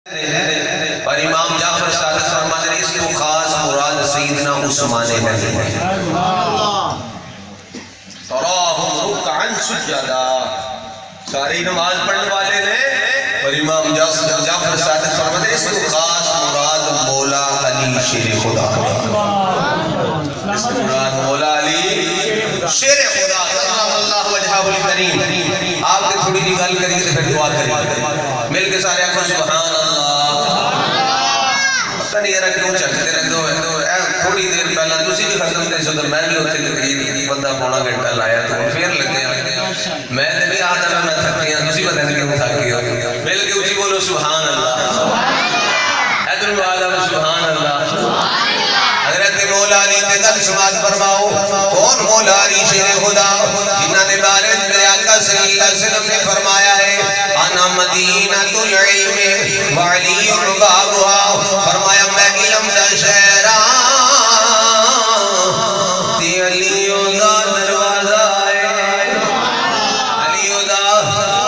اور امام جعفر صادق فرماتے ہیں اس کو خاص مراد سیدنا عثمان غنی ہے۔ تراہم رکعا سجدا، ساری نماز پڑھنے والے نے، اور امام جعفر صادق فرماتے ہیں اس کو خاص مراد مولا علی شیر خدا، اس کو مراد مولا علی شیر خدا کرم اللہ وجہہ الکریم۔ آپ کے تھوڑی سی گل کریے تو پھر دعا کریے، مل کے سارے آنکھوں سبحان اللہ۔ پتہ نہیں یار کیوں چکتے رکھ دو، تھوڑی دیر پہلا تسی بھی ختم تے سو میں بھی اتنے تقریر بندہ پونا گھنٹہ لایا تو پھر لگے میں نے بھی آدھا میں تھکی ہوں، تسی پتہ نہیں کیوں تھکی ہو، مل کے اونچی بولو سبحان اللہ، ادھر آدھا سبحان اللہ۔ حضرت مولا علی کے دل سماعت فرماؤ، کون مولا علی شیر خدا جنہاں نے بارے میرے آقا صلی اللہ علیہ وسلم نے فرمایا ہے انا مدینۃ العلم وعلی بابها، فرمایا میں علم دا شہراں تے علی دا دروازہ ہے، علی دا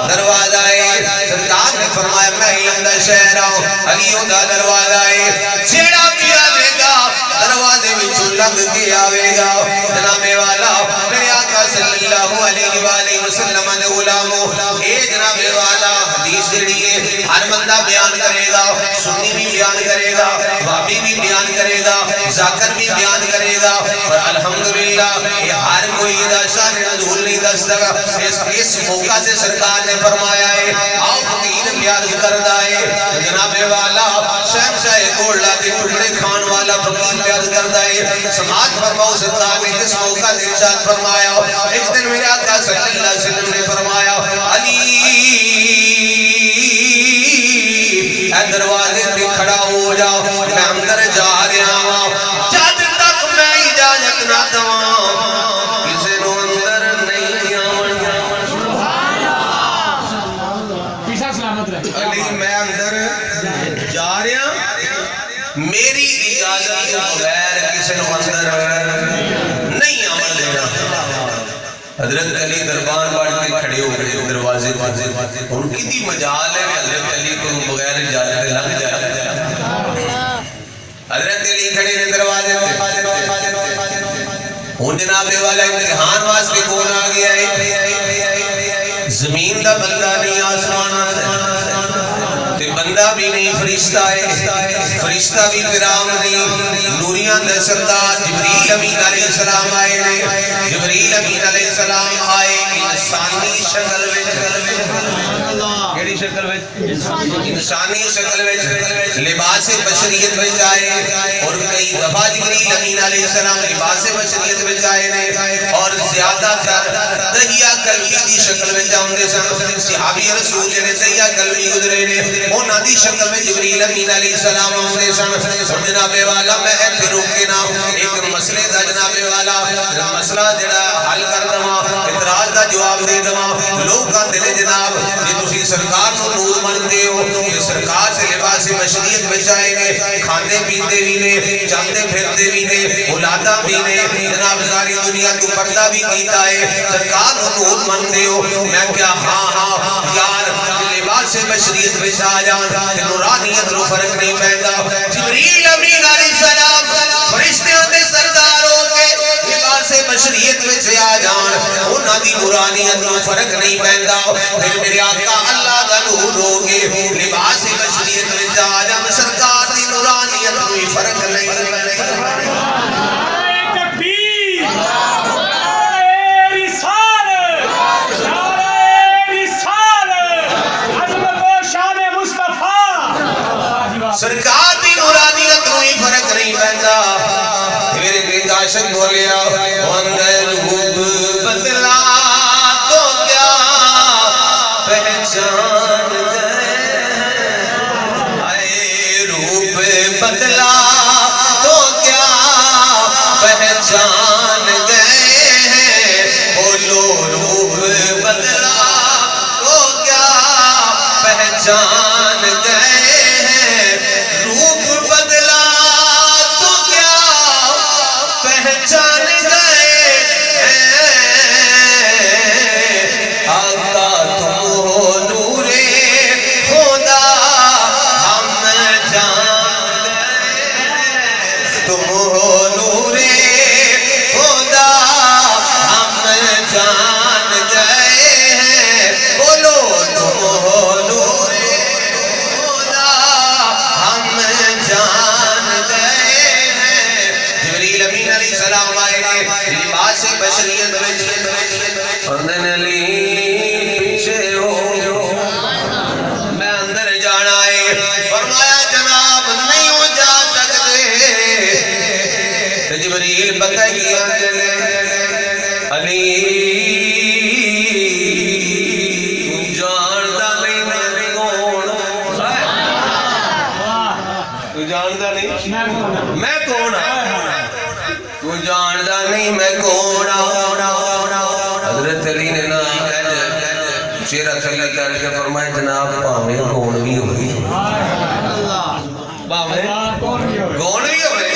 دروازہ ہے۔ سرکار نے فرمایا میں علم دا شہراں علی دا دروازہ ہے، جیڑا بھی آوے گا دروازے وچوں لنگ کے آوے گا۔ جناب والا میرے آقا صلی اللہ علیہ وآلہ وسلم نے غلاموں اے جناب والا حدیث جڑی ہے ہر بندہ بیان کرے گا، سنی بھی بیان کرے گا، بابی بھی بیان کرے گا، ذاکر بھی بیان کرے گا، اور الحمدللہ یہ ہر کوئی دا شان نزول نہیں دستا گا۔ اس موقع سے سرکار نے فرمایا ہے آؤ فقیر بیان کردہ ہے جناب والا شہنشاہ کوڑلا کے ٹکڑے کھان والا فقیر بیان کردہ ہے۔ سماعت فرماؤ سرکار نے کس موقع سے ارشاد فرمایا، ایک دن میرے آقا صلی اللہ علیہ وسلم نے فرمایا علی اے دروازے پہ کھڑا ہو جاؤ، میں اندر جا رہا ہوں، جب تک میں اجازت نہ دوں کسی نو اندر نہیں آون۔ علی میں اندر جا رہا ہوں، میری اجازت کے بغیر کسی نو اندر نہیں آون دینا۔ حضرت علی دربان بڑھ کے کھڑے ہو گئے دروازے پر، ان کی دی مجال ہے حضرت علی کو بغیر اجازت لگ جائے۔ حضرت علی کھڑے نے دروازے پر، ہوں جناب والا امتحان واسطے کون آ گیا ہے، زمین دا بندہ نہیں آسمان تے بندہ بھی نہیں فرشتہ ہے، فرشتہ بھی کرام نہیں، نوریاں دے سردار جبریل امین علیہ السلام آئے نے، جبریل امین علیہ السلام آئے انسانی شکل کیڑی شکل انسانی شکل لباس بشریت میں جائے، اور کئی دفعہ جبریل امین علیہ السلام لباس بشریت میں جائے نے، اور زیادہ تر دہیا قلبی دی شکل میں جاؤندے سن۔ صحابی رسول جنہیں دہیا قلبی گزرے نے انہاں دی شکل میں جبریل امین علیہ السلام آؤندے سن۔ جناب والا میں ایتھے روک کے نہ ایک مسئلے دا جناب والا مسئلہ جڑا حل کر دواں، اعتراض دا جواب دے دواں۔ لوگ کہندے نے جناب جے تسی سرکار نو نور منتے ہو، کہ سرکار سے لباس بشریت بچائے نے، کھاندے پیندے بھی نے، چلتے پھرتے بھی نے، اولاداں بھی نے، جناب ساری دنیا کو پردہ بھی کیتا ہے، سرکار نو نور منتے ہو۔ میں کیا ہاں یار لباس بشریت بچا جان نورانیت نو فرق نہیں پیندا۔ جبریل امین علیہ السلام فرشتیاں دے سردار ہو کے لباس بشریت وچ آ جان، انہاں دی نورانیت نو فرق نہیں پیندا۔ پھر میرے آقا اللہ دا نور ہو کے لباس بشریت وچ آ جان، سرکار دی نورانیت نو فرق نہیں پیندا۔ سرکار دی نورانیت کوئی فرق نہیں پیندا۔ میرے ایک عاشق بولیا اندر روپ بدلا تو کیا پہچان گئے، اے روپ بدلا تو کیا پہچان گئے ہیں، بولو روپ بدلا تو کیا پہچان گئے ہیں، تم ہو نور خدا ہم جان گئے ہیں بولو تم ہو نور خدا ہم جان گئے ہیں جبریل امین علیہ السلام آئے لباس بشریت اندن علی پیچھے ہو میں اندر جانا ہے فرمایا جناب نہیں ہو جا سکتے جبریل بتائیے علی تو جانتا نہیں میں کون تو جانتا نہیں میں کون تو جانتا نہیں میں کون حضرت علی نے نام چہرہ تھلے کر کے فرمایا جناب پاویں کون بھی ہوئی پاویں کون بھی ہوئی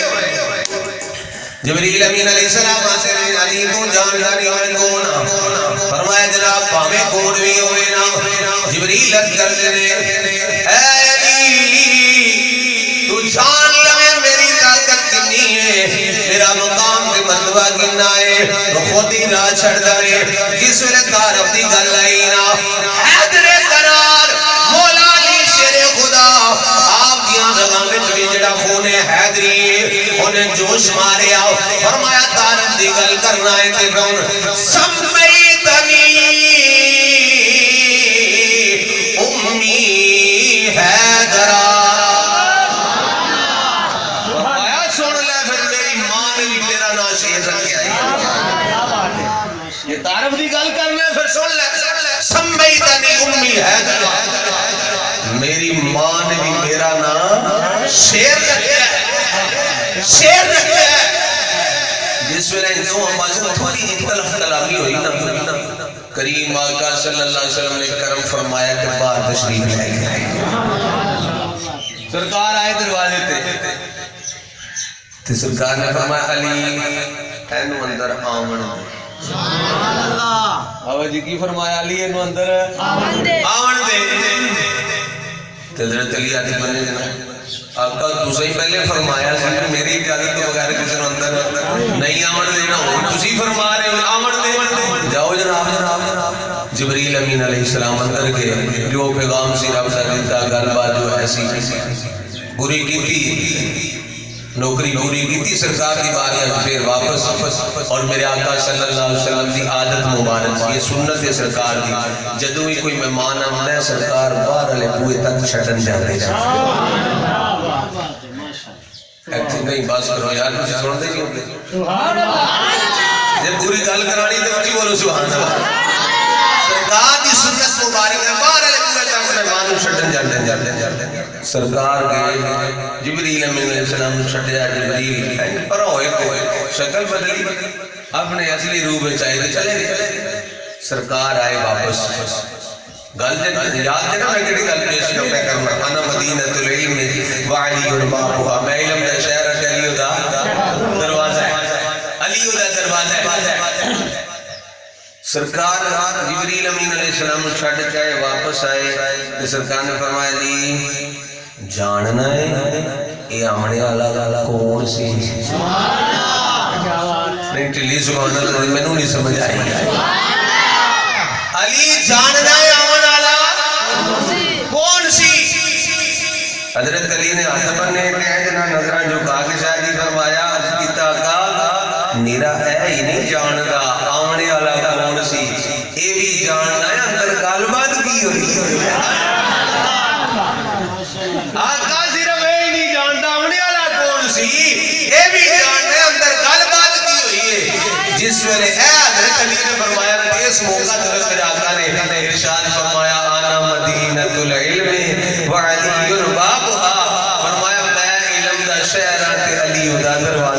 جبریل امین علیہ السلام سے علی کو جانتا نہیں میں کون فرمایا جناب پاویں کون بھی ہوئے نا جبریل کر دینے اے علی تو جان لے میری طاقت کتنی ہے میرا مقام کے مرتبہ کتنا ہے تو خود ہی راہ چھڑ دے جس وقت تعارف دی گل آئی نا حیدر قرار مولا علی شیر خدا آپ دیاں رگاں وچ وی جڑا خون حیدری انہیں جوش مارے آؤ فرمایا تعارف دی گل کرنا ہے تے کون سمیتنی امی حیدرہ یہ تعارف دی گل کرنے پھر سن لے سمیتنی امی حیدرہ میری ماں نے بھی میرا نام شیر رکھا ہے شیر رکھا ہے جس ویلے دو آواز تھوڑی اختلاف کلامی ہوئی نا کریم آقا صلی اللہ علیہ وسلم نے کرم فرمایا کہ باہر تشریف لے گئے سرکار آئے دروازے تے سرکار نے فرمایا علی اینو اندر آمن آوہ جی کی فرمایا علی اینو اندر آمن دے حضرت علی آتی بنے جنا آقا تُسے پہلے فرمایا میری اجازت تو بغیر کسی نے اندر نہیں آمن دینا ہو تُسی فرما رہے ہو آمن دے جاؤ جناب جبریل امین علیہ السلام اندر کے جو پیغام سی رب سے دیتا گل بات جو ایسی پوری کی تھی نوکری پوری کی تھی سرکار کی باری پھر واپس اور میرے آقا صلی اللہ علیہ وسلم کی عادت مبارک یہ سنت ہے سرکار کی جدو ہی کوئی مہمان آمد ہے سرکار باہر علیہ پوئے تک چھٹن جاتے ہیں ایکٹی نہیں باس کرو یار مجھے سن دے کیوں جب پوری گل کرانی تو مجھے بولو سبحان اللہ سرکار کی سنت مبارک ہے باہر علیہ پوئے تک مہمان چھٹن جاتے ہیں سرکار کے جبریل امین علیہ السلام چھٹیا جبریل پر ہوئے کوئے شکل بدلی اپنے اصلی روح میں چاہیے چلے سرکار آئے واپس گل یاد ہے نا میں کہتی گل پیش کرنا کرنا انا مدینہ العلم وعلی اربابها میں علم دا شہر علی دا دروازہ ہے علی دا دروازہ ہے سرکار جبریل امین علیہ السلام چھٹ کے واپس آئے سرکار نے فرمایا علی جاننا ہے یہ آمنے والا کون سی نہیں ٹلی سبحان اللہ میں نو نہیں سمجھ آئی علی جاننا ہے آمنے والا کون سی حضرت علی نے ہاتھ بننے کہنا نظرہ جو کہا کہ شاید فرمایا عرض کی تاقا نیرا ہے ہی نہیں جاننا آمنے والا کون سی یہ بھی جاننا ہے اندر غالبات کی ہوئی آقا صرف ہی نہیں جانتا آمنے والا کون سی یہ بھی جاننا ہے اندر غالبات کی ہوئی ہے جس ویلے اے حضرت علی نے فرمایا اس موقع طرف میرے آقا نے ارشاد فرمایا آنا مدینہ العلم وعلی اربابها فرمایا میں علم دا شہرات علی دا دروازہ